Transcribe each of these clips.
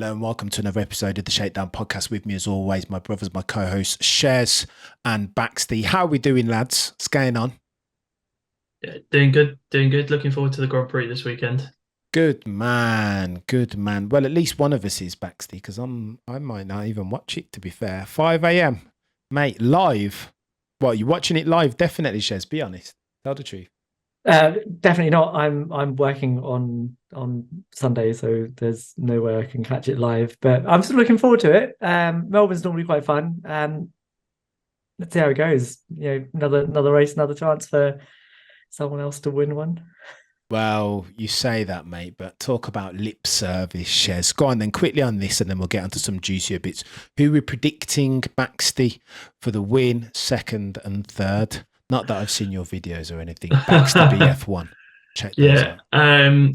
Hello and welcome to another episode of the Shakedown podcast. With me as always, my brothers, my co-hosts, Shez and Baxty. How are we doing, lads? What's going on? Yeah, doing good, doing good. Looking forward to the Grand Prix this weekend. Good man, good man. Well, at least one of us is Baxty because I might not even watch it, to be fair. 5 a.m. Mate, live. Well, you're watching it live, definitely, Shez. Be honest. Tell the truth. Definitely not. I'm working on Sunday, so there's no way I can catch it live. But I'm still looking forward to it. Melbourne's normally quite fun. Let's see how it goes. You know, another race, another chance for someone else to win one. Well, you say that, mate, but talk about lip service, Shez. Go on then, quickly on this, and then we'll get onto some juicier bits. Who we're predicting, Baxty, for the win, second and third? Not that I've seen your videos or anything. Baxty BF1. Check those out.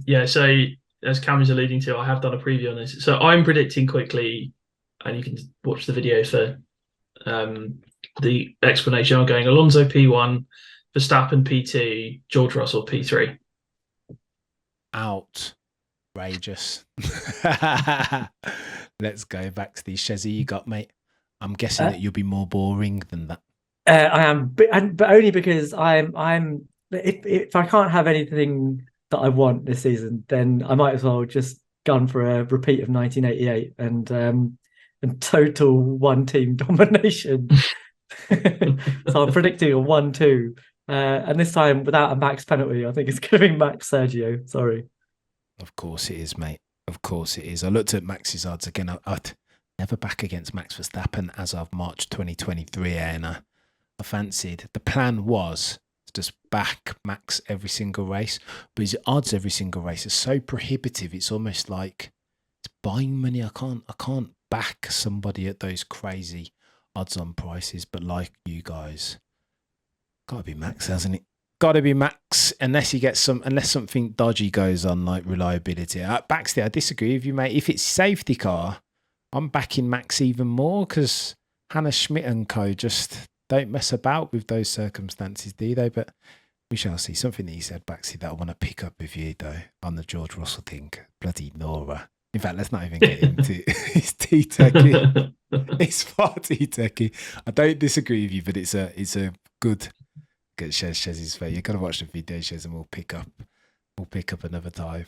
Yeah. So as Cam is alluding to, I have done a preview on this. So I'm predicting quickly, and you can watch the video for the explanation. I'm going Alonso P1, Verstappen P2, George Russell P3. Outrageous. Let's go back to these Shezzy you got, mate. I'm guessing that you'll be more boring than that. I am, but only because I'm. If I can't have anything that I want this season, then I might as well just gun for a repeat of 1988 and total one team domination. So I'm predicting a 1-2, and this time without a max penalty. I think it's going to be Max Sergio. Sorry. Of course it is, mate. Of course it is. I looked at Max's odds again. I'd never back against Max Verstappen as of March 2023, and I fancied. The plan was to just back Max every single race, but his odds every single race are so prohibitive. It's almost like it's buying money. I can't back somebody at those crazy odds on prices. But like you guys, gotta be Max, hasn't it? Gotta be Max, unless something dodgy goes on like reliability. Baxter, I disagree with you, mate. If it's safety car, I'm backing Max even more because Hannah Schmidt and co just don't mess about with those circumstances, do they? But we shall see. Something that you said, Baxi, that I want to pick up with you, though, on the George Russell thing. Bloody Nora. In fact, let's not even get into it. It's too techy. It's far too techy. I don't disagree with you, but it's a good get Shez's face. You've got to watch the video, Shez, and we'll pick up another time.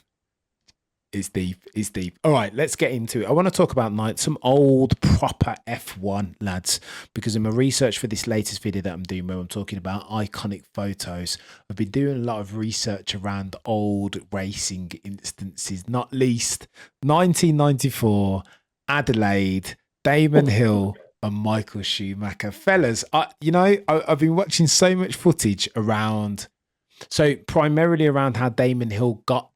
It's deep. It's deep. All right, let's get into it. I want to talk about some old proper F1, lads, because in my research for this latest video that I'm doing where I'm talking about iconic photos, I've been doing a lot of research around old racing instances, not least 1994, Adelaide, Damon Hill and Michael Schumacher. Fellas, I've been watching so much footage primarily around how Damon Hill got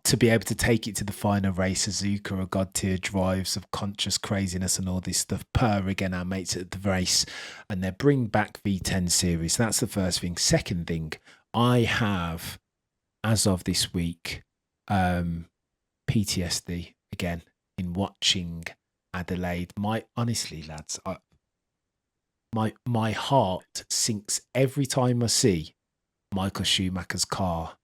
to be able to take it to the final race. Azuka, a god tier drive, subconscious craziness and all this stuff. Per again, our mates at the race, and they bring back V10 series. That's the first thing. Second thing, I have, as of this week, PTSD again in watching Adelaide. Honestly, lads, my heart sinks every time I see Michael Schumacher's car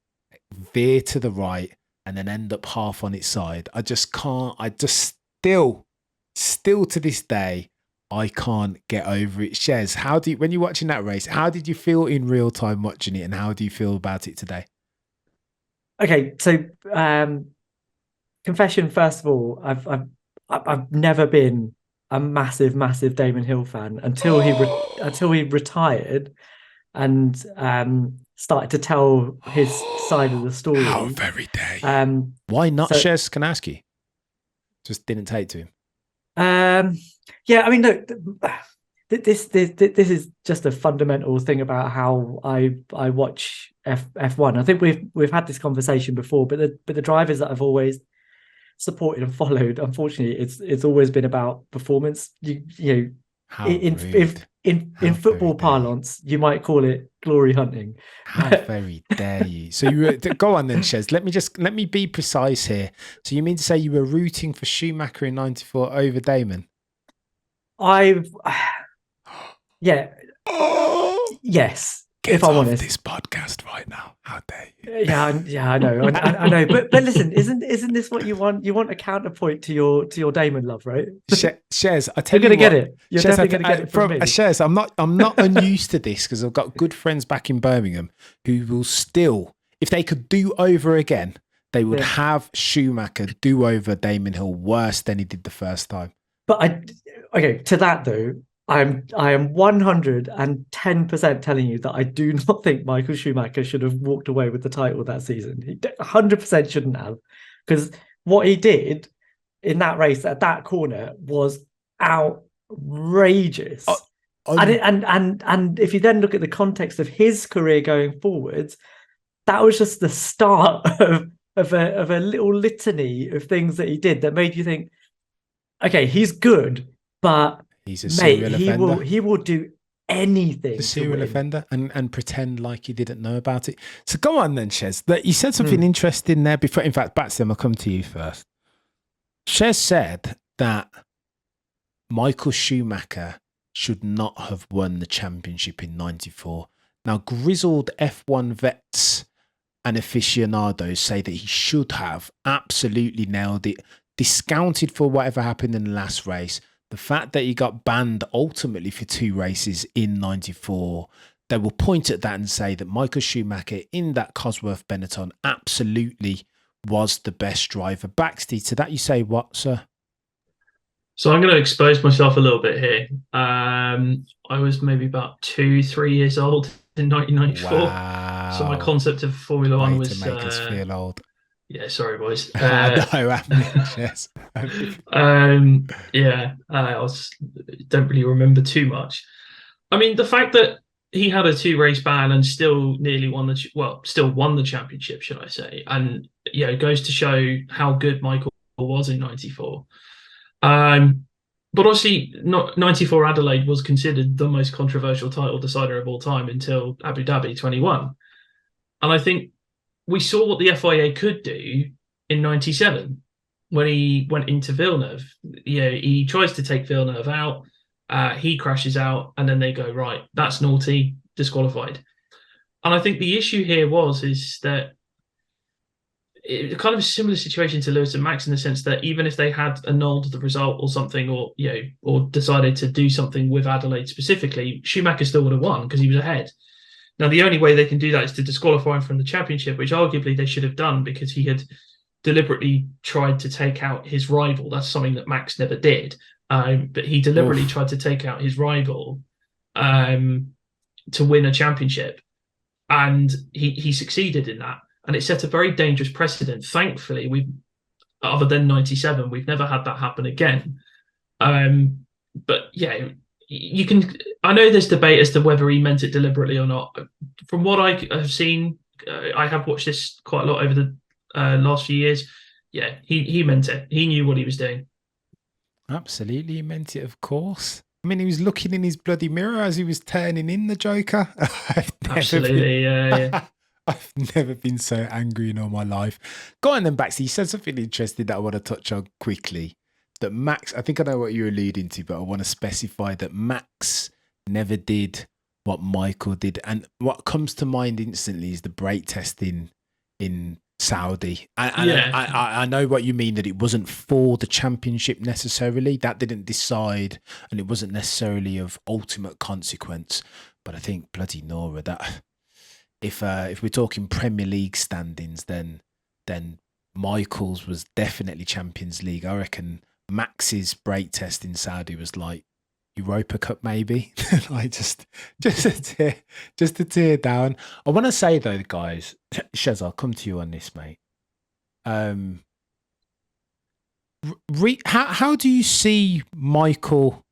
veer to the right and then end up half on its side. I just can't. Still to this day, I can't get over it. Shez, when you're watching that race, how did you feel in real time watching it, and how do you feel about it today? Okay, so confession first of all, I've never been a massive Damon Hill fan until he retired and started to tell his side of the story. How very dare you? Why not, Shez? Can I ask you? Just didn't take to him. Yeah, I mean, look, this is just a fundamental thing about how I watch F1. I think we've had this conversation before, but the drivers that I've always supported and followed, unfortunately, it's always been about performance. You know, in football parlance, you might call it glory hunting. How very dare you? So you were, go on then, Shez. Let me be precise here. So you mean to say you were rooting for Schumacher in '94 over Damon? Yeah. Yes. if I'm honest, this podcast right now. How dare you? Yeah, I know, I know. But listen, isn't this what you want? You want a counterpoint to your Damon love, right? Shez, I tell You're you gonna what, get it. You're Shez, definitely gonna get it from me. Shez, I'm not unused to this because I've got good friends back in Birmingham who will still, if they could do over again, they would have Schumacher do over Damon Hill worse than he did the first time. But okay, to that though, I am 110% telling you that I do not think Michael Schumacher should have walked away with the title that season. He 100% shouldn't have, because what he did in that race at that corner was outrageous. And if you then look at the context of his career going forwards, that was just the start of a little litany of things that he did that made you think, okay, he's good, but he's a serial offender. He will do anything. A serial offender and pretend like he didn't know about it. So go on then, Shez. You said something interesting there before. In fact, Baxty, I'll come to you first. Shez said that Michael Schumacher should not have won the championship in '94. Now, grizzled F1 vets and aficionados say that he should have absolutely nailed it, discounted for whatever happened in the last race. The fact that he got banned ultimately for 2 races in '94, they will point at that and say that Michael Schumacher in that Cosworth Benetton absolutely was the best driver. Baxty, to that you say what, sir? So I'm going to expose myself a little bit here. I was maybe about 2-3 years old in 1994. Wow. So my concept of Formula One was to make us feel old. Yeah, sorry, boys. Yes. I don't really remember too much. I mean, the fact that he had a 2-race ban and still nearly won the championship, should I say? And yeah, it goes to show how good Michael was in '94. But obviously, 94 Adelaide was considered the most controversial title decider of all time until Abu Dhabi 21. And I think we saw what the FIA could do in '97 when he went into Villeneuve. He tries to take Villeneuve out, he crashes out, and then they go, right, that's naughty, disqualified. And I think the issue here is that it kind of a similar situation to Lewis and Max in the sense that even if they had annulled the result or something, or decided to do something with Adelaide specifically, Schumacher still would have won because he was ahead. Now, the only way they can do that is to disqualify him from the championship, which arguably they should have done because he had deliberately tried to take out his rival. That's something that Max never did. But he deliberately tried to take out his rival to win a championship. And he succeeded in that. And it set a very dangerous precedent. Thankfully, other than '97, we've never had that happen again. But yeah, I know there's debate as to whether he meant it deliberately or not. From what I have seen, I have watched this quite a lot over the last few years. Yeah, he meant it. He knew what he was doing. Absolutely, he meant it, of course. I mean, he was looking in his bloody mirror as he was turning in the Joker. Absolutely, yeah. I've never been so angry in all my life. Go on then, Baxter. You said something interesting that I want to touch on quickly. That Max, I think I know what you're alluding to, but I want to specify that Max never did what Michael did. And what comes to mind instantly is the brake testing in Saudi. I know what you mean, that it wasn't for the championship necessarily. That didn't decide, and it wasn't necessarily of ultimate consequence. But I think bloody Nora, that if we're talking Premier League standings, then Michael's was definitely Champions League. I reckon Max's brake test in Saudi was like Europa Cup, maybe. Like just a tear down. I want to say though, guys, Shez, I'll come to you on this, mate. How do you see Michael,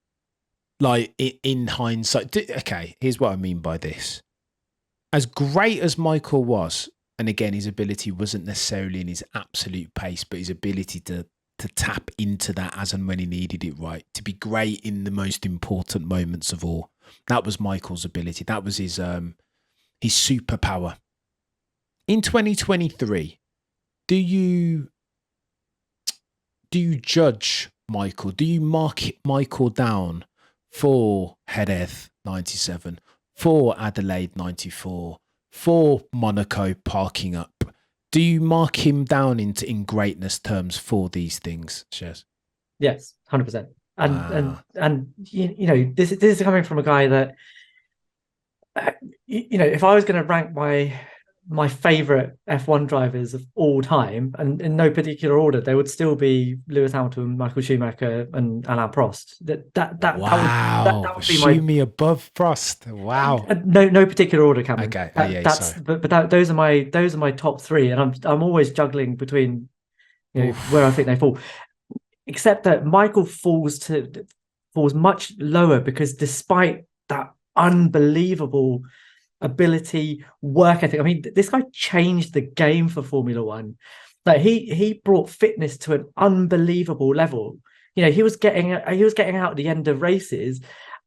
like in hindsight? Okay, here's what I mean by this. As great as Michael was, and again, his ability wasn't necessarily in his absolute pace, but his ability to tap into that as and when he needed it, right? To be great in the most important moments of all. That was Michael's ability. That was his superpower. In 2023, do you judge Michael? Do you mark Michael down for Jerez 97, for Adelaide 94, for Monaco parking up. Do you mark him down in greatness terms for these things, Shez? Yes, 100%. And you know, this is coming from a guy that, you know, if I was going to rank my favorite F1 drivers of all time, and in no particular order, there would still be Lewis Hamilton, Michael Schumacher, and Alain Prost. That would be Schumi above Prost. Wow. No particular order, Cameron. Okay. Sorry. But those are my top three, and I'm always juggling between, you know, where I think they fall. Except that Michael falls much lower, because despite that unbelievable ability, work ethic, I mean, this guy changed the game for Formula One. Like he brought fitness to an unbelievable level. You know, he was getting out at the end of races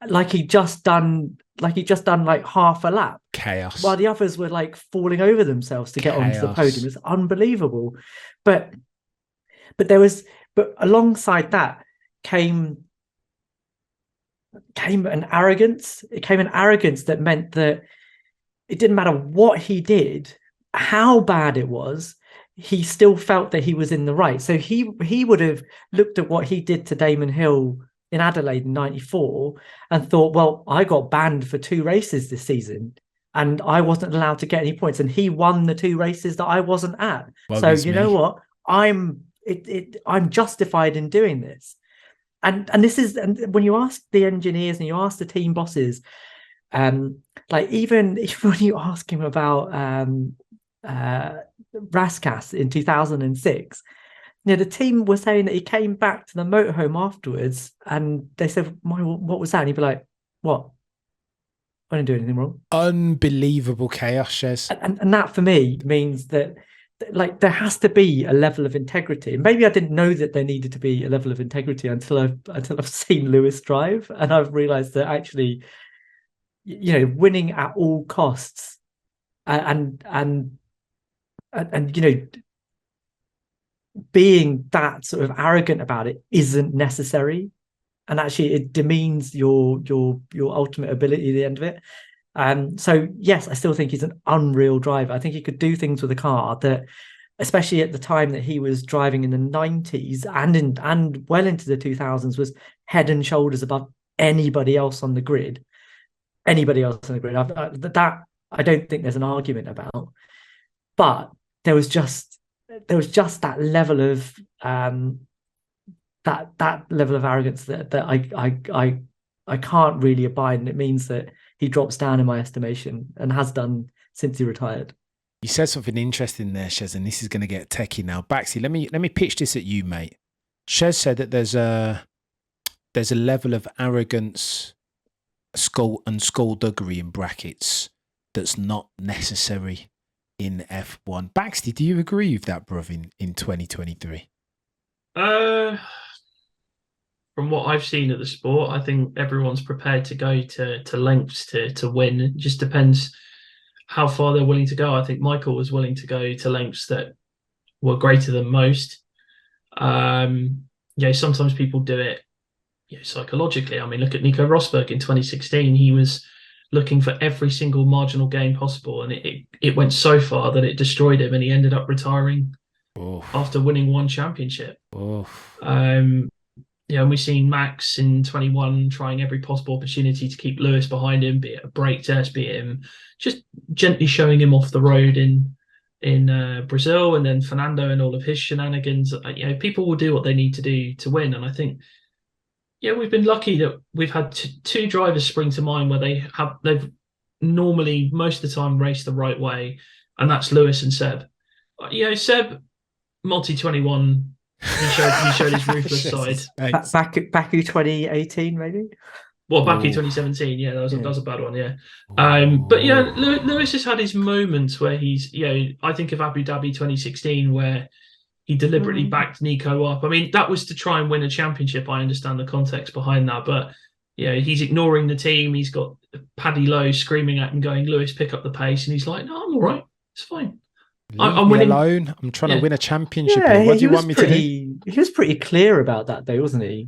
like he just done like half a lap. Chaos. While the others were like falling over themselves to get onto the podium. It's unbelievable. But alongside that came an arrogance. It came an arrogance that meant that it didn't matter what he did, how bad it was, he still felt that he was in the right. So he would have looked at what he did to Damon Hill in Adelaide in 94 and thought, well, I got banned for 2 races this season and I wasn't allowed to get any points. And he won the 2 races that I wasn't at. Well, so you know what? I'm justified in doing this. And this is, and when you ask the engineers and you ask the team bosses, like even when you ask him about Raskas in 2006, you know, the team was saying that he came back to the motorhome afterwards and they said, what was that? And he'd be like, what? I didn't do anything wrong. Unbelievable chaos, Shez. And that for me means that, like, there has to be a level of integrity. Maybe I didn't know that there needed to be a level of integrity until I've seen Lewis drive, and I've realized that actually, you know, winning at all costs and you know, being that sort of arrogant about it isn't necessary, and actually it demeans your ultimate ability at the end of it. So yes, I still think he's an unreal driver. I think he could do things with a car that, especially at the time that he was driving in the 90s and well into the 2000s, was head and shoulders above anybody else on the grid. That I don't think there's an argument about. But there was just that level of that level of arrogance that I can't really abide, and it means that he drops down in my estimation and has done since he retired. You said something interesting there, Shez, and this is going to get techie now. Baxty, let me pitch this at you, mate. Shez said that there's a level of arrogance, skullduggery in brackets, that's not necessary in F1. Baxty, do you agree with that, bruv, in 2023? From what I've seen of the sport, I think everyone's prepared to go to lengths to win. It just depends how far they're willing to go. I think Michael was willing to go to lengths that were greater than most. Sometimes people do it psychologically. I mean, look at Nico Rosberg in 2016. He was looking for every single marginal gain possible, and it went so far that it destroyed him, and he ended up retiring after winning 1 championship. And we've seen Max in 21 trying every possible opportunity to keep Lewis behind him, be it a brake test, be it him just gently showing him off the road in Brazil, and then Fernando and all of his shenanigans. People will do what they need to do to win, and I think we've been lucky that we've had 2 drivers spring to mind where they've normally most of the time raced the right way, and that's Lewis and Seb. Seb, multi 21. He showed his ruthless side. Baku 2018, maybe. Well, Baku 2017, that was a bad one, But Lewis has had his moments where he's, I think of Abu Dhabi 2016 where he deliberately backed Nico up. I mean, that was to try and win a championship. I understand the context behind that, but he's ignoring the team. He's got Paddy Lowe screaming at him, going, "Lewis, pick up the pace," and he's like, "No, I'm all right. It's fine. I'm winning alone. I'm trying to win a championship. What do you want me to do?" He was pretty clear about that, though, wasn't he?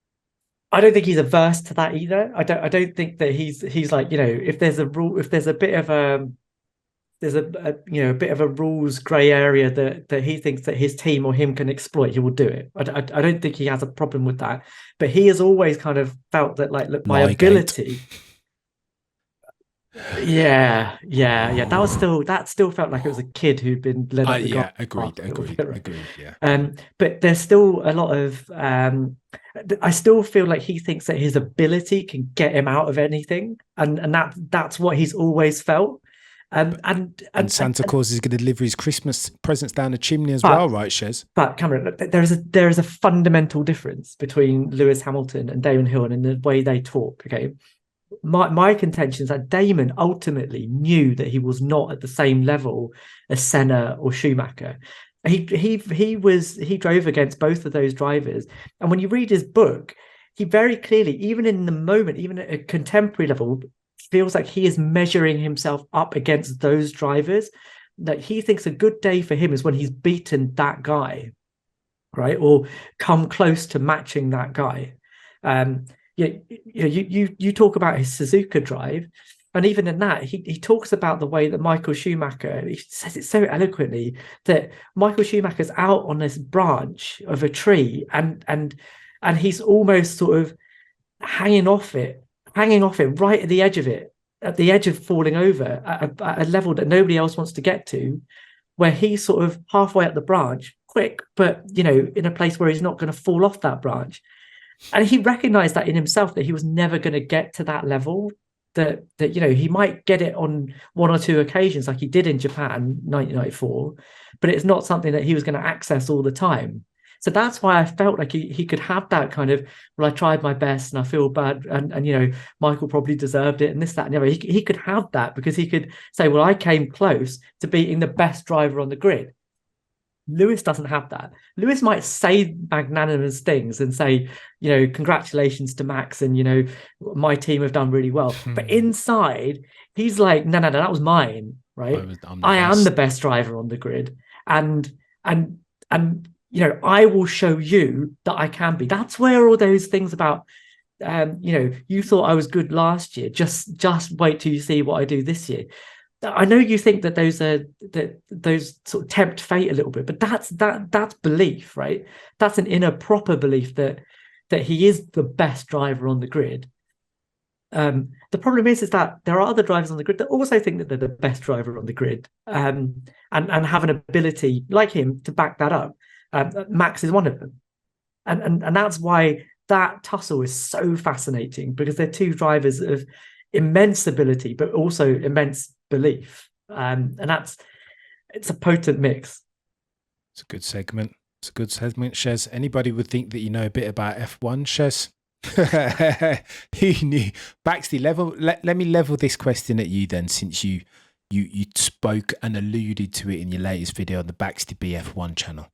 I don't think he's averse to that either. I don't think that he's like, if there's a rule, if there's a bit of a bit of a rules grey area that he thinks that his team or him can exploit, he will do it. I don't think he has a problem with that. But he has always kind of felt that, like, look, my ability. Yeah. That still felt like it was a kid who'd been led up the agreed. Yeah. But there's still a lot of I still feel like he thinks that his ability can get him out of anything, and that's what he's always felt. And Santa Claus is going to deliver his Christmas presents down the chimney as well, right, Shez? But Cameron, there is a fundamental difference between Lewis Hamilton and Damon Hill and in the way they talk. Okay, my contention is that Damon ultimately knew that he was not at the same level as Senna or Schumacher. He drove against both of those drivers, and when you read his book, he very clearly, even in the moment, even at a contemporary level, feels like he is measuring himself up against those drivers. That he thinks a good day for him is when he's beaten that guy, right, or come close to matching that guy. You talk about his Suzuka drive, and even in that, he talks about the way that Michael Schumacher, he says it so eloquently, that Michael Schumacher's out on this branch of a tree, and he's almost sort of hanging off it right at the edge of it, at the edge of falling over at a level that nobody else wants to get to, where he's sort of halfway up the branch, quick, but in a place where he's not going to fall off that branch. And he recognized that in himself, that he was never going to get to that level, that he might get it on one or two occasions like he did in Japan 1994, but it's not something that he was going to access all the time. So that's why I felt like he could have that kind of, well, I tried my best and I feel bad, and Michael probably deserved it, and this, that, and the other. He could have that because he could say, well, I came close to beating the best driver on the grid. Lewis doesn't have that. Lewis might say magnanimous things and say, congratulations to Max, and my team have done really well. But inside, he's like, no, that was mine, right? I am the best driver on the grid, and I will show you that I can be. That's where all those things about, you thought I was good last year. Just wait till you see what I do this year. I know you think that those sort of tempt fate a little bit, but that's belief, right? That's an inner proper belief that he is the best driver on the grid. The problem is that there are other drivers on the grid that also think that they're the best driver on the grid, and have an ability like him to back that up. Max is one of them, and that's why that tussle is so fascinating, because they're two drivers of immense ability but also immense belief, and it's a potent mix. It's a good segment. Shez. Anybody would think that you know a bit about F1, Shez? He knew. Baxty, let me level this question at you then, since you spoke and alluded to it in your latest video on the Baxty BF1 channel.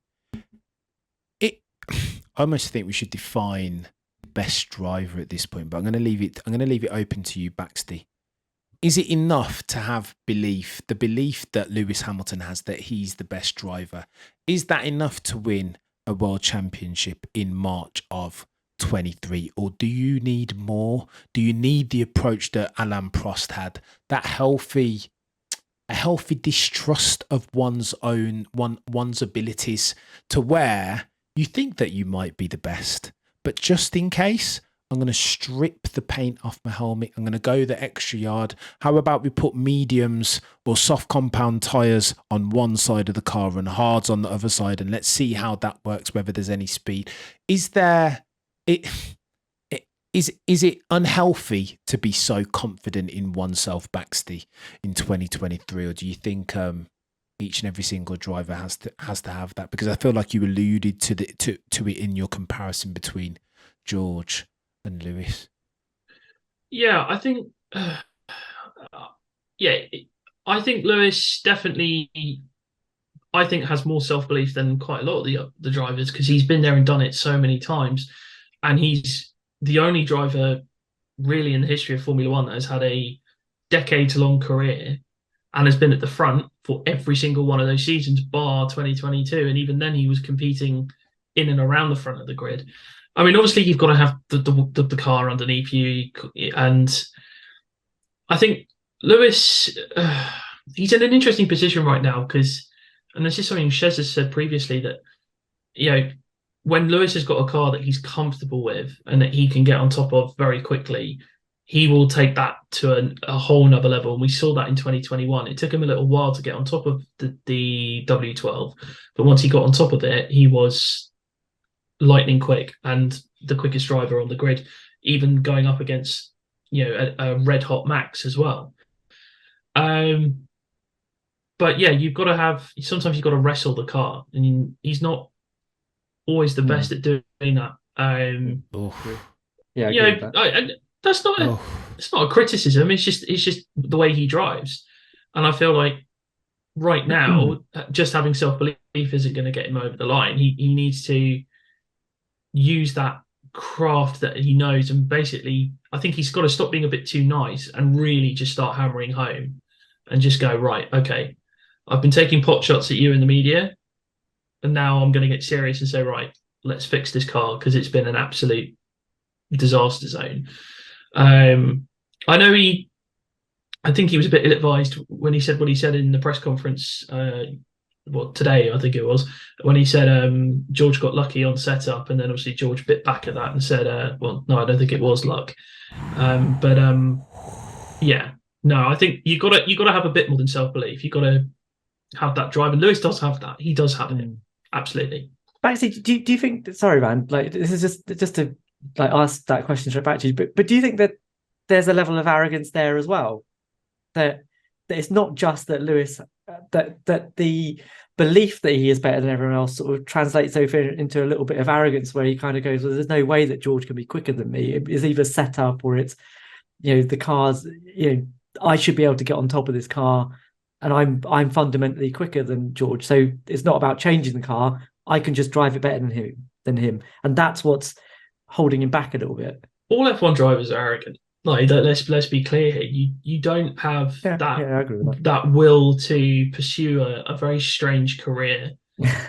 I almost think we should define best driver at this point, but I'm going to leave it open to you, Baxty. Is it enough to have belief, the belief that Lewis Hamilton has that he's the best driver? Is that enough to win a world championship in March of 23, or do you need more? Do you need the approach that Alain Prost had, that a healthy distrust of one's abilities, to where you think that you might be the best, but just in case, I'm going to strip the paint off my helmet. I'm going to go the extra yard. How about we put mediums or soft compound tyres on one side of the car and hards on the other side, and let's see how that works, whether there's any speed. Is it unhealthy to be so confident in oneself, Baxty, in 2023, or do you think each and every single driver has to have that? Because I feel like you alluded to it in your comparison between George and Lewis. Yeah, I think. I think Lewis definitely, I think, has more self-belief than quite a lot of the drivers, because he's been there and done it so many times, and he's the only driver really in the history of Formula One that has had a decades-long career and has been at the front for every single one of those seasons, bar 2022. And even then he was competing in and around the front of the grid. I mean, obviously you've got to have the car underneath you, and I think Lewis, he's in an interesting position right now because, and this is something Shez has said previously, that when Lewis has got a car that he's comfortable with and that he can get on top of very quickly, he will take that to a whole nother level. And we saw that in 2021. It took him a little while to get on top of the W12, but once he got on top of it, he was lightning quick and the quickest driver on the grid, even going up against a red hot Max as well. But yeah, sometimes you've got to wrestle the car, and he's not always the best at doing that. That's not it's not a criticism. It's just the way he drives, and I feel like right now just having self-belief isn't going to get him over the line. He needs to use that craft that he knows, and basically I think he's got to stop being a bit too nice and really just start hammering home and just go, right, okay, I've been taking pot shots at you in the media, and now I'm going to get serious and say, right, let's fix this car because it's been an absolute disaster zone. I think he was a bit ill-advised when he said what he said in the press conference today, I think it was, when he said George got lucky on setup, and then obviously George bit back at that and said, well, no, I don't think it was luck. Yeah, no, I think you got to have a bit more than self-belief. You got to have that drive, and Lewis does have that. He does have it, absolutely. Baxty, do you think? Sorry, man. Like, this is just to like ask that question straight back to you. But do you think that there's a level of arrogance there as well? That it's not just that Lewis, that the belief that he is better than everyone else sort of translates over into a little bit of arrogance, where he kind of goes, well, there's no way that George can be quicker than me. It's either set up or it's, the cars, I should be able to get on top of this car, and I'm fundamentally quicker than George. So it's not about changing the car. I can just drive it better than him. And that's what's holding him back a little bit. All F1 drivers are arrogant. Like, let's be clear here. You don't have that will to pursue a very strange career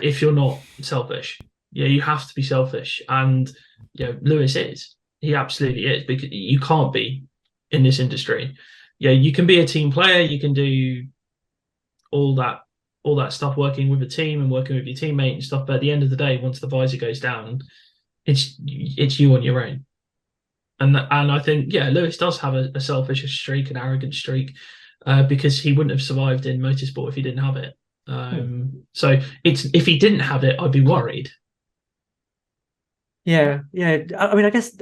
if you're not selfish. Yeah, you have to be selfish, and Lewis is. He absolutely is, because you can't be in this industry. Yeah, you can be a team player. You can do all that stuff, working with a team and working with your teammate and stuff. But at the end of the day, once the visor goes down, it's you on your own. And I think, Lewis does have a selfish streak, an arrogant streak, because he wouldn't have survived in motorsport if he didn't have it. So if he didn't have it, I'd be worried. Yeah. I mean, I guess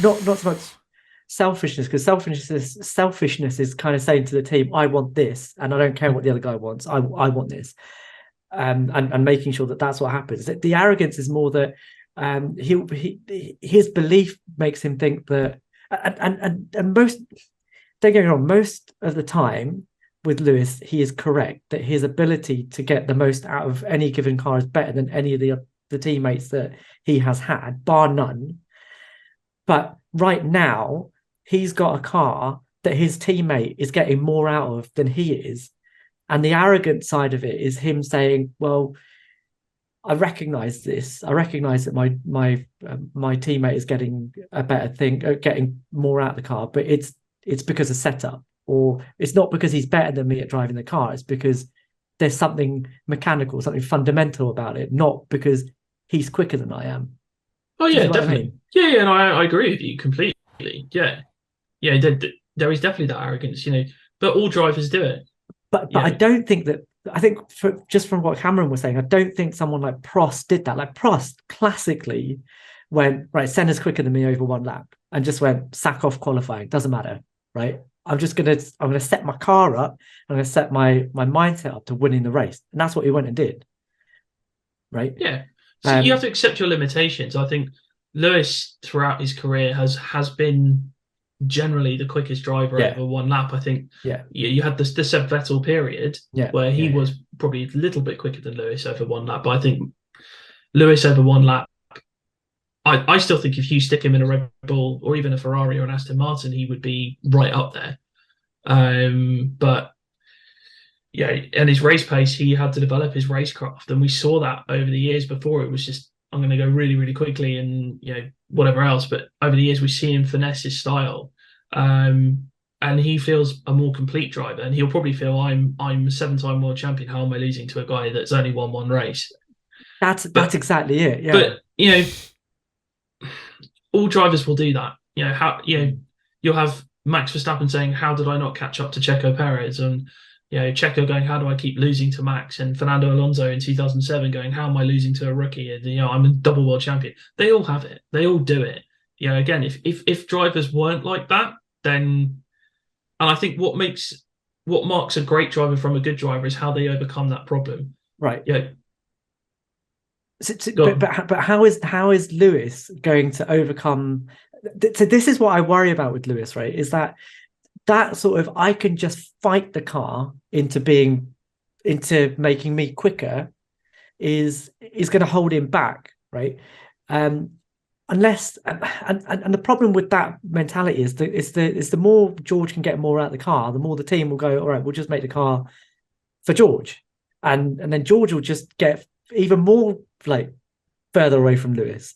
not so much selfishness, because selfishness is kind of saying to the team, I want this, and I don't care what the other guy wants. I want this, and making sure that that's what happens. The arrogance is more that his belief makes him think that, and most, don't get me wrong, most of the time with Lewis, he is correct that his ability to get the most out of any given car is better than any of the teammates that he has had, bar none. But right now, he's got a car that his teammate is getting more out of than he is. And the arrogant side of it is him saying, well, I recognize this. I recognize that my teammate is getting a better thing, getting more out of the car, but it's because of setup, or it's not because he's better than me at driving the car. It's because there's something mechanical, something fundamental about it, not because he's quicker than I am. Oh yeah, definitely. Yeah, and I agree with you completely. Yeah, there is definitely that arrogance, but all drivers do it. But I don't think that. I think just from what Cameron was saying, I don't think someone like Prost did that. Like Prost classically went, right, Senna's quicker than me over one lap, and just went, sack off qualifying. Doesn't matter, right? I'm gonna set my car up. I'm gonna set my mindset up to winning the race, and that's what he went and did. Right? Yeah. So you have to accept your limitations. I think Lewis throughout his career has been generally the quickest driver over one lap. I think you had the Seb Vettel period where he was probably a little bit quicker than Lewis over one lap, but I think Lewis over one lap, I still think if you stick him in a Red Bull or even a Ferrari or an Aston Martin, he would be right up there. But and his race pace, he had to develop his racecraft, and we saw that over the years. Before, it was just I'm going to go really, really quickly and, whatever else. But over the years, we see him finesse his style. And he feels a more complete driver, and he'll probably feel I'm a 7-time world champion. How am I losing to a guy that's only won one race? That's exactly it. Yeah. But all drivers will do that. You'll have Max Verstappen saying, "How did I not catch up to Checo Perez?" And Checo going, "How do I keep losing to Max?" And Fernando Alonso in 2007 going, "How am I losing to a rookie?" And I'm a double world champion. They all have it. They all do it. Again, if drivers weren't like that, then. And I think what marks a great driver from a good driver is how they overcome that problem. Right. Yeah. But how is Lewis going to overcome? So this is what I worry about with Lewis, right? Is that sort of I can just fight the car into making me quicker is going to hold him back, right? Unless and the problem with that mentality is the more George can get more out of the car, the more the team will go, all right, we'll just make the car for George, and then George will just get even more like further away from Lewis.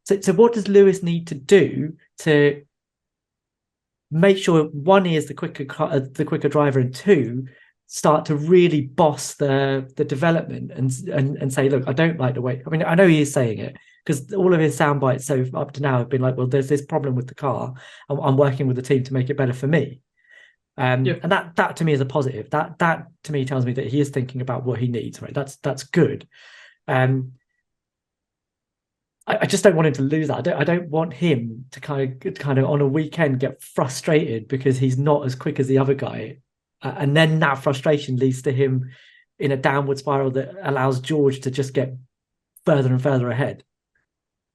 So what does Lewis need to do to make sure, one, he is the quicker driver, and two, start to really boss the development and say, look, I don't like the way. I mean, I know he is saying it because all of his sound bites so up to now have been like, well, there's this problem with the car. I'm working with the team to make it better for me. And that to me is a positive. That to me tells me that he is thinking about what he needs. Right, that's good. I just don't want him to lose that. I don't want him to kind of on a weekend get frustrated because he's not as quick as the other guy, and then that frustration leads to him in a downward spiral that allows George to just get further and further ahead.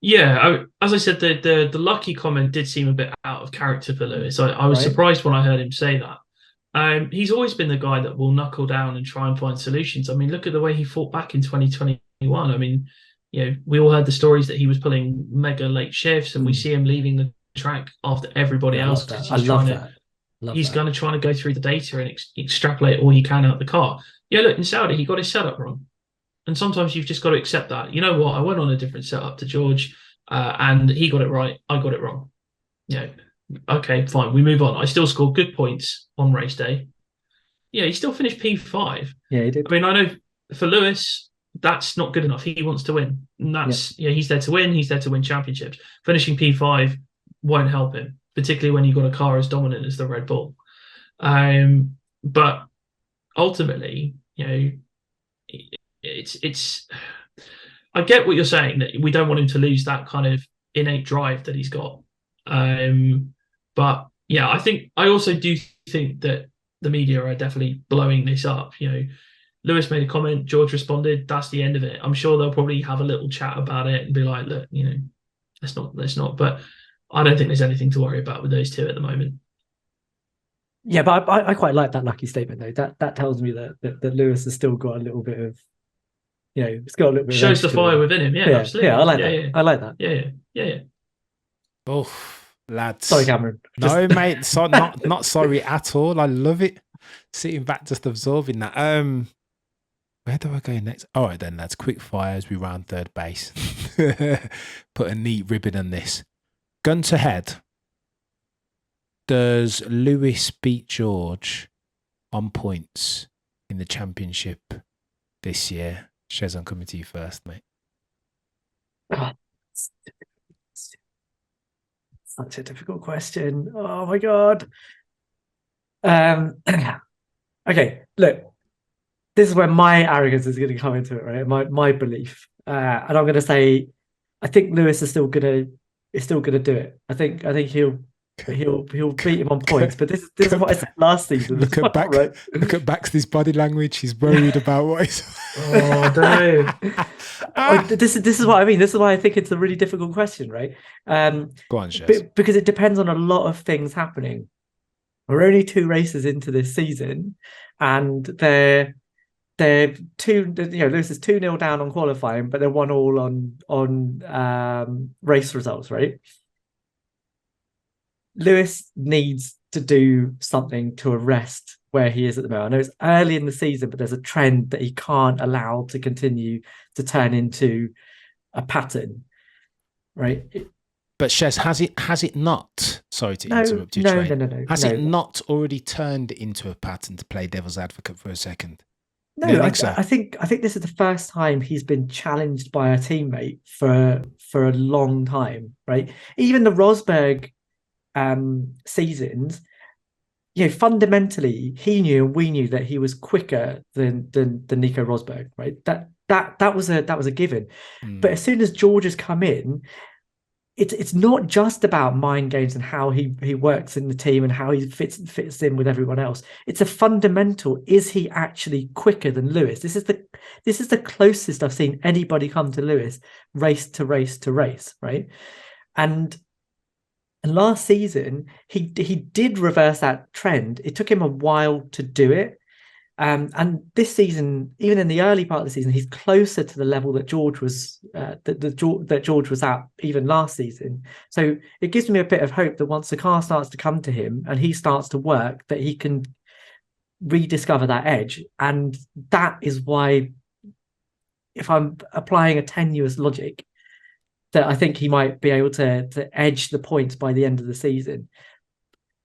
Yeah, as I said, the lucky comment did seem a bit out of character for Lewis. I was surprised when I heard him say that. He's always been the guy that will knuckle down and try and find solutions. I mean, look at the way he fought back in 2021. I mean, we all heard the stories that he was pulling mega late shifts, and we see him leaving the track after everybody else. I love that. He's going to try to go through the data and extrapolate all he can out of the car. Yeah, look, in Saudi, he got his setup wrong. And sometimes you've just got to accept that. You know what? I went on a different setup to George, and he got it right. I got it wrong. Okay, fine. We move on. I still scored good points on race day. Yeah, he still finished P5. Yeah, he did. I mean, I know for Lewis, that's not good enough. He wants to win. And that's, he's there to win. He's there to win championships. Finishing P5 won't help him, particularly when you've got a car as dominant as the Red Bull. But ultimately, it's I get what you're saying, that we don't want him to lose that kind of innate drive that he's got. But yeah, I also do think that the media are definitely blowing this up. Lewis made a comment, George responded, that's the end of it. I'm sure they'll probably have a little chat about it and be like, look, let's not. But I don't think there's anything to worry about with those two at the moment. Yeah, but I quite like that lucky statement though. That tells me that Lewis has still got a little bit of, it's got a little bit. Shows the fire within him. Yeah, absolutely. Yeah, I like that. Yeah. I like that. Yeah. Oh, lads. Sorry, Cameron. No, mate. So not sorry at all. I love it. Sitting back, just absorbing that. Where do I go next? All right, then, lads. Quick fire as we round third base. Put a neat ribbon on this. Gun to head. Does Lewis beat George on points in the championship this year? Shez, I'm coming to you first, mate. Such a difficult question. Oh my God. Okay, look. This is where my arrogance is going to come into it, right? My belief, and I'm going to say, I think Lewis is still going to do it. I think he'll beat him on points. But this is what I said last season. Look at Baxty's body language. He's worried about what he's. Oh no! This is what I mean. This is why I think it's a really difficult question, right? Go on, Shez. Because it depends on a lot of things happening. We're only 2 races into this season, and they're two. Lewis is 2-0 down on qualifying, but they're 1-1 on race results, right? Lewis needs to do something to arrest where he is at the moment. I know it's early in the season, but there's a trend that he can't allow to continue to turn into a pattern, right? But Shez, has it not? Sorry to interrupt you, no, Train. no. Has it not already turned into a pattern, to play devil's advocate for a second? No, You don't think so? I think this is the first time he's been challenged by a teammate for a long time, right? Even the Rosberg seasons, fundamentally he knew and we knew that he was quicker than Nico Rosberg, right? That was a given. But as soon as George has come in, it's not just about mind games and how he works in the team and how he fits in with everyone else. It's a fundamental. Is he actually quicker than Lewis? This is the closest I've seen anybody come to Lewis race to race to race, right? And last season he did reverse that trend. It took him a while to do it. And this season, even in the early part of the season, he's closer to the level that George was that George was at even last season. So it gives me a bit of hope that once the car starts to come to him and he starts to work, that he can rediscover that edge. And that is why, if I'm applying a tenuous logic, that I think he might be able to edge the points by the end of the season.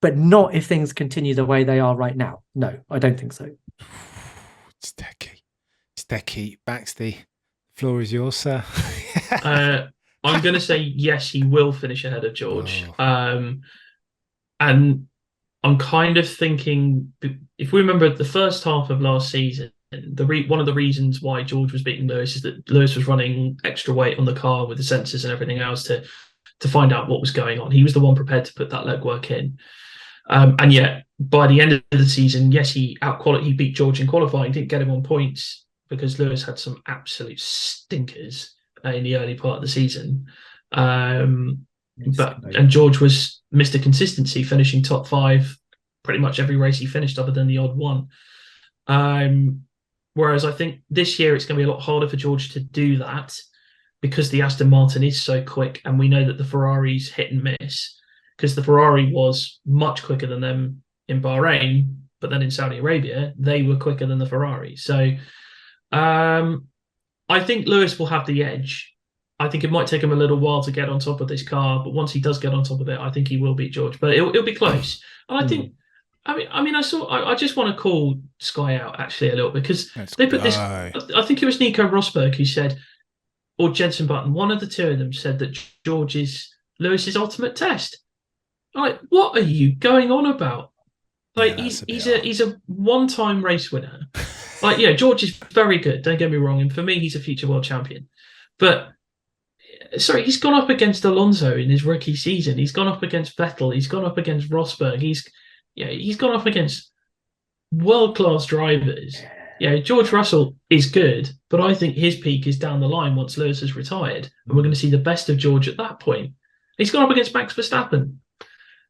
But not if things continue the way they are right now. No, I don't think so. It's Decky. Baxty, floor is yours, sir. I'm going to say yes, he will finish ahead of George. Oh. And I'm kind of thinking, if we remember the first half of last season, one of the reasons why George was beating Lewis is that Lewis was running extra weight on the car with the sensors and everything else to find out what was going on. He was the one prepared to put that legwork in. And yet, by the end of the season, yes, he beat George in qualifying, didn't get him on points because Lewis had some absolute stinkers in the early part of the season. And George was Mr. Consistency, finishing top 5 pretty much every race he finished, other than the odd one. Whereas I think this year it's going to be a lot harder for George to do that because the Aston Martin is so quick, and we know that the Ferrari's hit and miss. Because the Ferrari was much quicker than them in Bahrain, but then in Saudi Arabia, they were quicker than the Ferrari. So I think Lewis will have the edge. I think it might take him a little while to get on top of this car, but once he does get on top of it, I think he will beat George. But it'll be close. And I think, I just want to call Sky out actually a little, because they put this. I think it was Nico Rosberg who said, or Jenson Button, one of the two of them said that George is Lewis's ultimate test. Like, what are you going on about? Like, he's a one-time race winner. Like, George is very good. Don't get me wrong, and for me, he's a future world champion. But he's gone up against Alonso in his rookie season. He's gone up against Vettel. He's gone up against Rosberg. He's gone up against world-class drivers. George Russell is good, but I think his peak is down the line once Lewis has retired, and we're going to see the best of George at that point. He's gone up against Max Verstappen.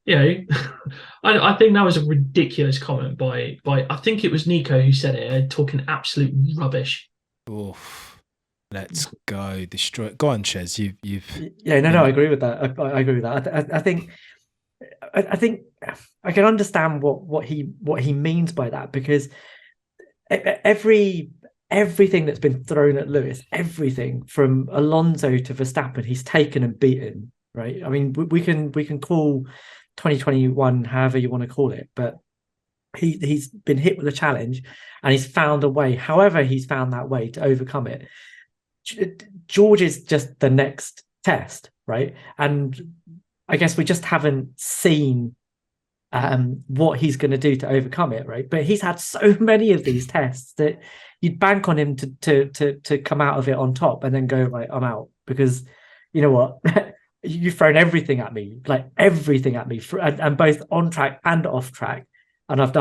I think that was a ridiculous comment by I think it was Nico who said it, talking absolute rubbish. Oof. Let's go destroy. Go on, Shez. You've. I agree with that. I agree with that. I think I can understand what he means by that, because everything that's been thrown at Lewis, everything from Alonso to Verstappen, he's taken and beaten. Right? I mean, we can call 2021 however you want to call it, but he's been hit with a challenge and he's found a way, however he's found that way, to overcome it. George is just the next test, right? And I guess we just haven't seen what he's going to do to overcome it, right? But he's had so many of these tests that you'd bank on him to come out of it on top and then go, right, I'm out, because you know what? You've thrown everything at me, like everything at me, and both on track and off track, and I've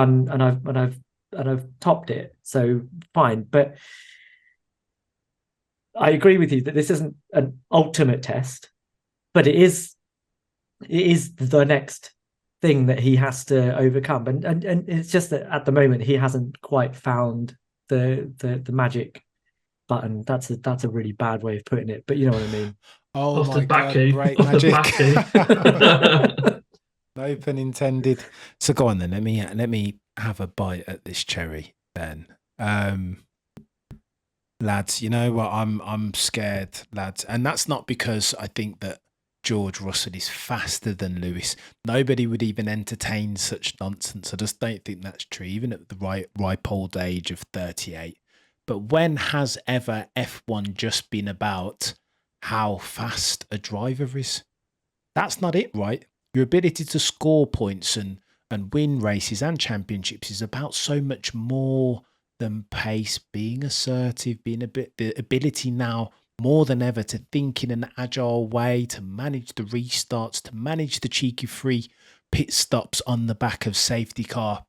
topped it. So fine, but I agree with you that this isn't an ultimate test, but it is the next thing that he has to overcome, and it's just that at the moment he hasn't quite found the magic button. That's a really bad way of putting it, but you know what I mean. Oh off my the God, Baku. great Off magic. The No pun intended. So go on then. Let me have a bite at this cherry then. Lads, you know what? I'm scared, lads. And that's not because I think that George Russell is faster than Lewis. Nobody would even entertain such nonsense. I just don't think that's true, even at the ripe old age of 38. But when has ever F1 just been about how fast a driver is? That's not it, right? Your ability to score points and win races and championships is about so much more than pace, being assertive, being the ability now more than ever to think in an agile way, to manage the restarts, to manage the cheeky free pit stops on the back of safety car,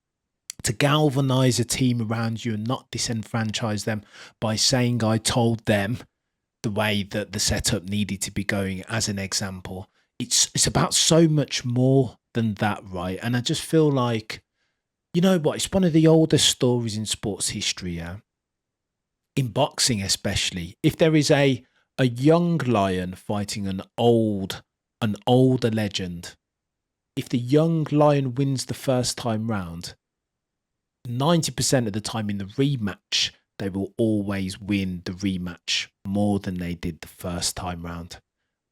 to galvanize a team around you and not disenfranchise them by saying I told them the way that the setup needed to be going, as an example. It's about so much more than that, right? And I just feel like, you know what, it's one of the oldest stories in sports history, yeah? In boxing especially. If there is a young lion fighting an older legend, if the young lion wins the first time round, 90% of the time in the rematch, they will always win the rematch more than they did the first time round.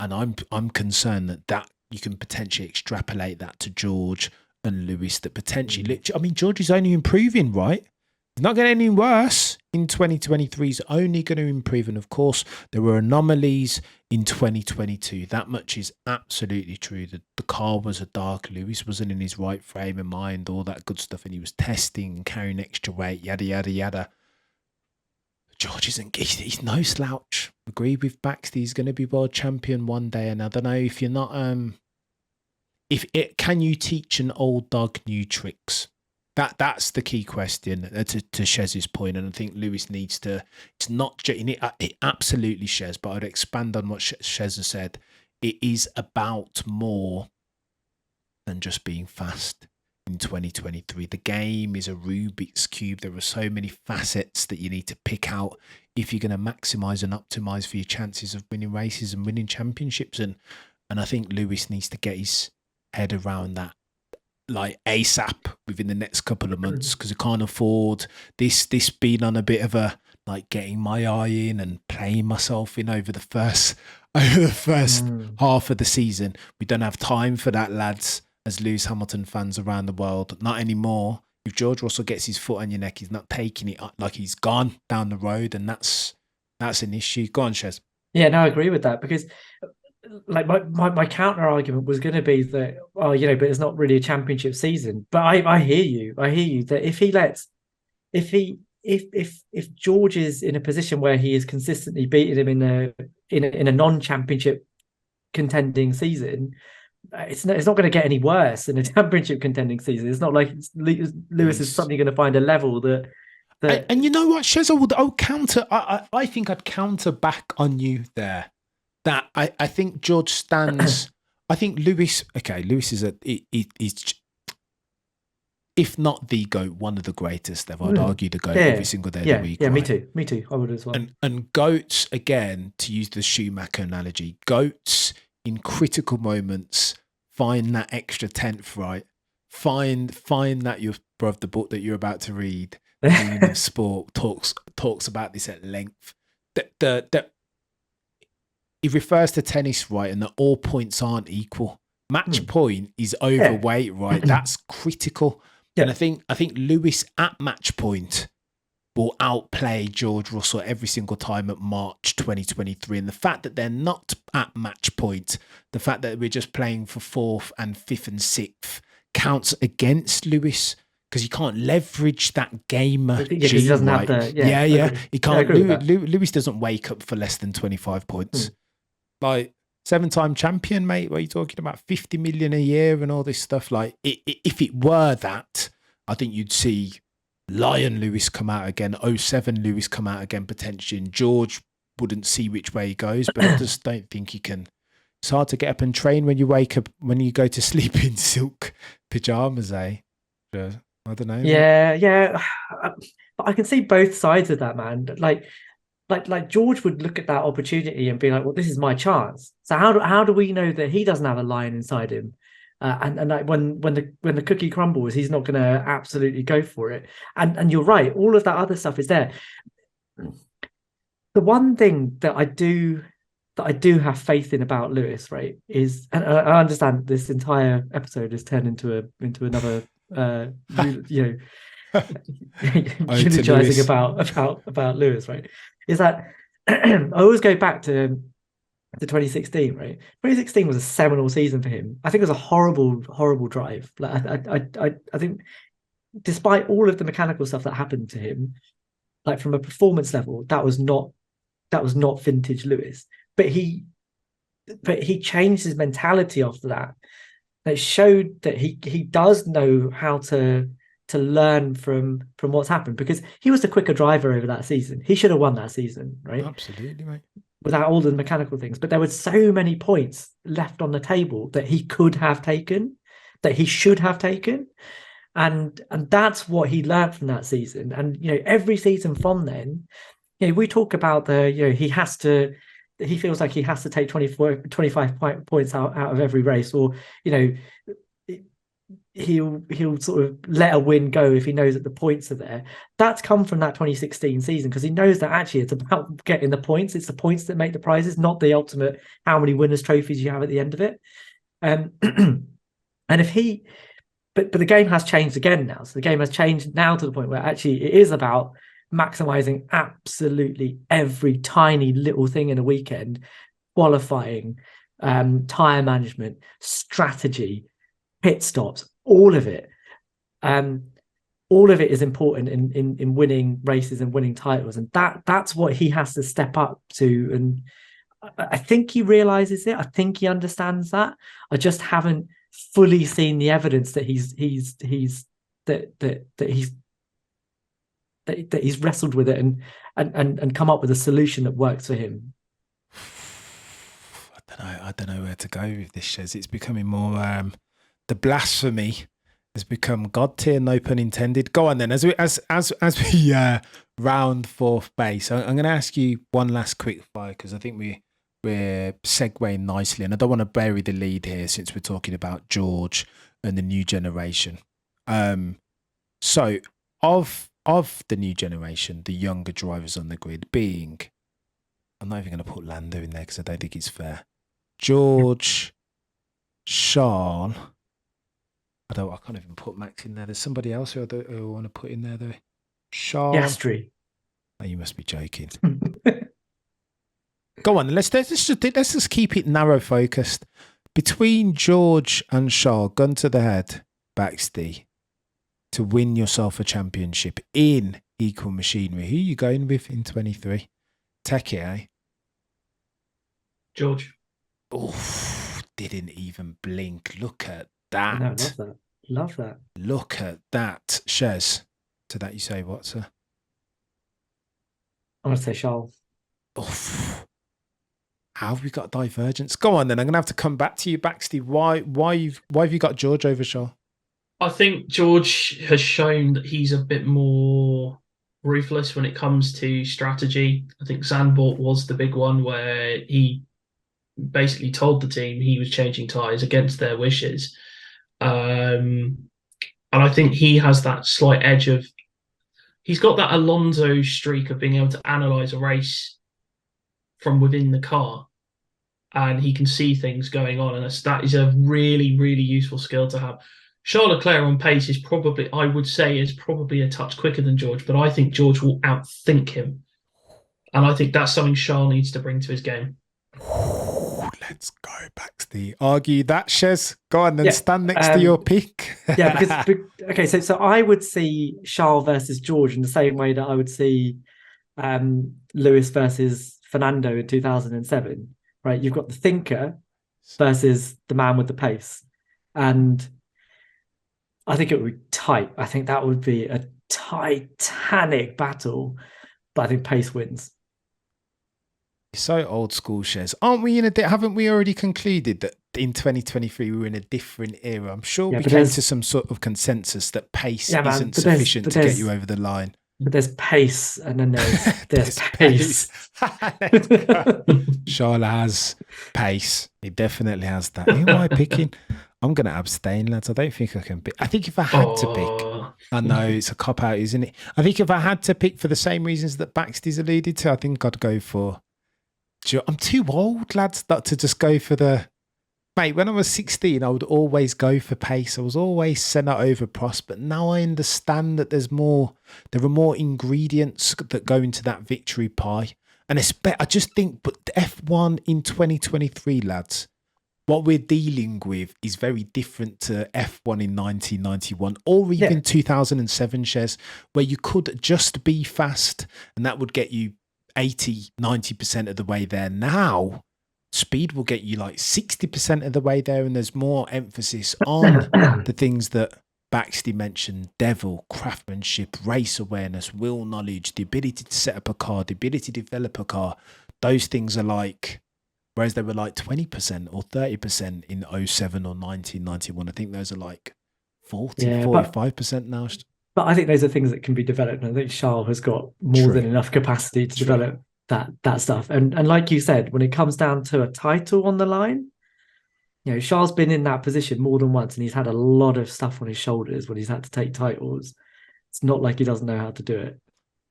And I'm concerned that you can potentially extrapolate that to George and Lewis, that potentially, I mean, George is only improving, right? He's not getting any worse in 2023. He's only going to improve. And of course, there were anomalies in 2022. That much is absolutely true. The car was a dark. Lewis wasn't in his right frame of mind, all that good stuff. And he was testing and carrying extra weight, yada, yada, yada. George he's no slouch. Agree with Baxty. He's going to be world champion one day. And I don't know if you're not, can you teach an old dog new tricks? That's the key question to Shez's point, and I think Lewis needs to. It's not it absolutely Shez, but I'd expand on what Shez has said. It is about more than just being fast in 2023. The game is a Rubik's cube. There are so many facets that you need to pick out if you're going to maximise and optimise for your chances of winning races and winning championships. And I think Lewis needs to get his head around that, like ASAP, within the next couple of months, because I can't afford this being on a bit of a like getting my eye in and playing myself in over the first half of the season. We don't have time for that, lads, as Lewis Hamilton fans around the world. Not anymore. If George Russell gets his foot on your neck, he's not taking it like he's gone down the road, and that's an issue. Go on, Shez. Yeah, no, I agree with that, because like my counter argument was going to be that, oh, you know, but it's not really a championship season. But I hear you that if George is in a position where he is consistently beating him in a non-championship contending season, it's not going to get any worse in a championship contending season. It's not like Lewis is suddenly going to find a level that. And you know what, Shez, I'll counter. I think I'd counter back on you there. That I think George stands. I think Lewis. Okay, Lewis is he's if not the GOAT, one of the greatest ever. I'd argue the GOAT every single day of the week. Yeah, right? me too. I would as well. And GOATs, again, to use the Schumacher analogy, GOATs in critical moments find that extra tenth, right? Find that the book that you're about to read, The Meaning of Sport, talks about this at length. That he refers to tennis, right, and that all points aren't equal. Match point is overweight, right? That's critical. Yeah. And I think Lewis at match point will outplay George Russell every single time at March 2023. And the fact that they're not at match point, the fact that we're just playing for 4th and 5th and 6th counts against Lewis, because you can't leverage that gamer. He doesn't have the He can't. Lewis doesn't wake up for less than 25 points. Like 7-time champion, mate. What are you talking about? 50 million a year and all this stuff. Like, if it were that, I think you'd see Lion Lewis come out again, 07 Lewis come out again potentially, and George wouldn't see which way he goes. But I just don't think he can. It's hard to get up and train when you wake up, when you go to sleep in silk pajamas, eh? I don't know. Yeah. But I can see both sides of that, man. Like George would look at that opportunity and be like, well, this is my chance. So how do we know that he doesn't have a lion inside him? And like when the cookie crumbles, he's not going to absolutely go for it. And you're right, all of that other stuff is there. the one thing that I do have faith in about Lewis, right, is, and I understand this entire episode is turned into another eulogizing Lewis. about Lewis, right? Is that I always go back to 2016, right? 2016 was a seminal season for him. I think it was a horrible drive. Like I think, despite all of the mechanical stuff that happened to him, like from a performance level, that was not vintage Lewis. But he changed his mentality after that. It showed that he does know how to learn from what's happened, because he was the quicker driver over that season. He should have won that season, right? Absolutely, mate. Without all the mechanical things. But there were so many points left on the table that he could have taken, that he should have taken. And that's what he learned from that season. And, every season from then, we talk about he feels like he has to take 25 points out of every race, or, he'll sort of let a win go if he knows that the points are there. That's come from that 2016 season, because he knows that actually it's about getting the points. It's the points that make the prizes, not the ultimate how many winners' trophies you have at the end of it. And if he, but the game has changed again now. So the game has changed now to the point where actually it is about maximizing absolutely every tiny little thing in a weekend: qualifying, tire management, strategy, pit stops, all of it. All of it is important in winning races and winning titles, and that's what he has to step up to. And I think he realizes it. I think he understands that. I just haven't fully seen the evidence that he's wrestled with it and come up with a solution that works for him. I don't know where to go with this, Shez. It's becoming more the blasphemy has become God tier, no pun intended. Go on then, as we round fourth base. I'm going to ask you one last quick fire, because I think we're segueing nicely, and I don't want to bury the lead here since we're talking about George and the new generation. So of the new generation, the younger drivers on the grid being, I'm not even going to put Lando in there because I don't think it's fair. George, Charles. I can't even put Max in there. There's somebody else who I want to put in there though. Charles. Piastri. Oh, you must be joking. Go on, let's just keep it narrow focused. Between George and Charles, gun to the head, Baxty, to win yourself a championship in equal machinery, who are you going with in 23? Take it, eh? George. Oh, didn't even blink. Look at that. No, love that. Look at that. Shez, to that you say what, sir? I'm going to say Charles. Oh, how have we got divergence? Go on then. I'm going to have to come back to you, Baxty. Why have you got George over Charles? I think George has shown that he's a bit more ruthless when it comes to strategy. I think Zandvoort was the big one where he basically told the team he was changing tyres against their wishes. And I think he has that slight edge of, he's got that Alonso streak of being able to analyse a race from within the car, and he can see things going on, and that is a really, really useful skill to have. Charles Leclerc on pace is probably, I would say, is probably a touch quicker than George, but I think George will outthink him. And I think that's something Charles needs to bring to his game. Let's go, Baxty. Argue that, Shez. Go on and stand next to your pick. Okay, so I would see Charles versus George in the same way that I would see Lewis versus Fernando in 2007. Right, you've got the thinker versus the man with the pace, and I think it would be tight. I think that would be a titanic battle, but I think pace wins. So old school, Shez. Aren't we haven't we already concluded that in 2023 we're in a different era? I'm sure we came to some sort of consensus that pace isn't sufficient to get you over the line. But there's pace, and then there's pace. Charles has pace. He definitely has that. Who am I picking? I'm going to abstain, lads. I don't think I can pick. I think if I had to pick, car. I know it's a cop out, isn't it? I think if I had to pick for the same reasons that Baxty's alluded to, I think I'd go for. I'm too old, lads, not to just go for the. Mate, when I was 16, I would always go for pace. I was always Senna over Prost, but now I understand that there are more ingredients that go into that victory pie. And I just think, but F1 in 2023, lads, what we're dealing with is very different to F1 in 1991 or even 2007, Shez, where you could just be fast and that would get you 80, 90% of the way there. Now, speed will get you like 60% of the way there, and there's more emphasis on the things that Baxty mentioned: devil, craftsmanship, race awareness, will knowledge, the ability to set up a car, the ability to develop a car. Those things are like, whereas they were like 20% or 30% in 07 or 1991, I think those are like 45% now. But I think those are things that can be developed, and I think Charles has got more than enough capacity to develop that stuff. And like you said, when it comes down to a title on the line, Charles been in that position more than once, and he's had a lot of stuff on his shoulders when he's had to take titles. It's not like he doesn't know how to do it.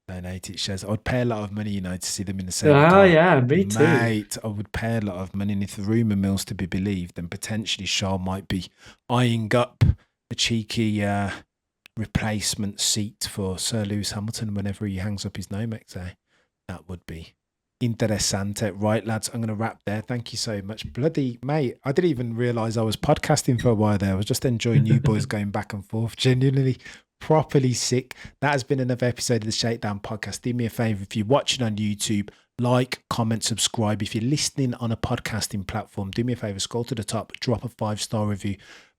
Don't hate it, Shez. I'd pay a lot of money, to see them in the same car. Yeah, me too. Mate, I would pay a lot of money, and if the rumour mill's to be believed, then potentially Charles might be eyeing up a cheeky replacement seat for Sir Lewis Hamilton whenever he hangs up his Nomex there. That would be interessante. Right, lads, I'm going to wrap there. Thank you so much. Bloody mate, I didn't even realise I was podcasting for a while there. I was just enjoying you boys going back and forth. Genuinely, properly sick. That has been another episode of the Shakedown podcast. Do me a favour, if you're watching on YouTube, like, comment, subscribe. If you're listening on a podcasting platform, do me a favour, scroll to the top, drop a 5-star review,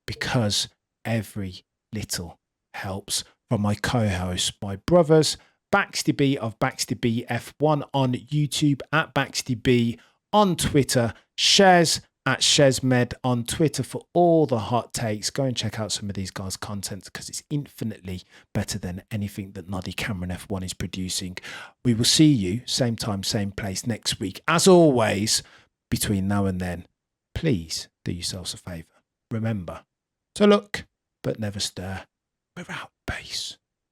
because every little helps. From my co-hosts, my brothers, Baxty B of Baxty B F1 on YouTube, at Baxty B on Twitter, Shez at ShezMed on Twitter for all the hot takes. Go and check out some of these guys' content, because it's infinitely better than anything that Noddy Cameron F1 is producing. We will see you same time, same place next week. As always, between now and then, please do yourselves a favour. Remember to look but never stir. We're out, base.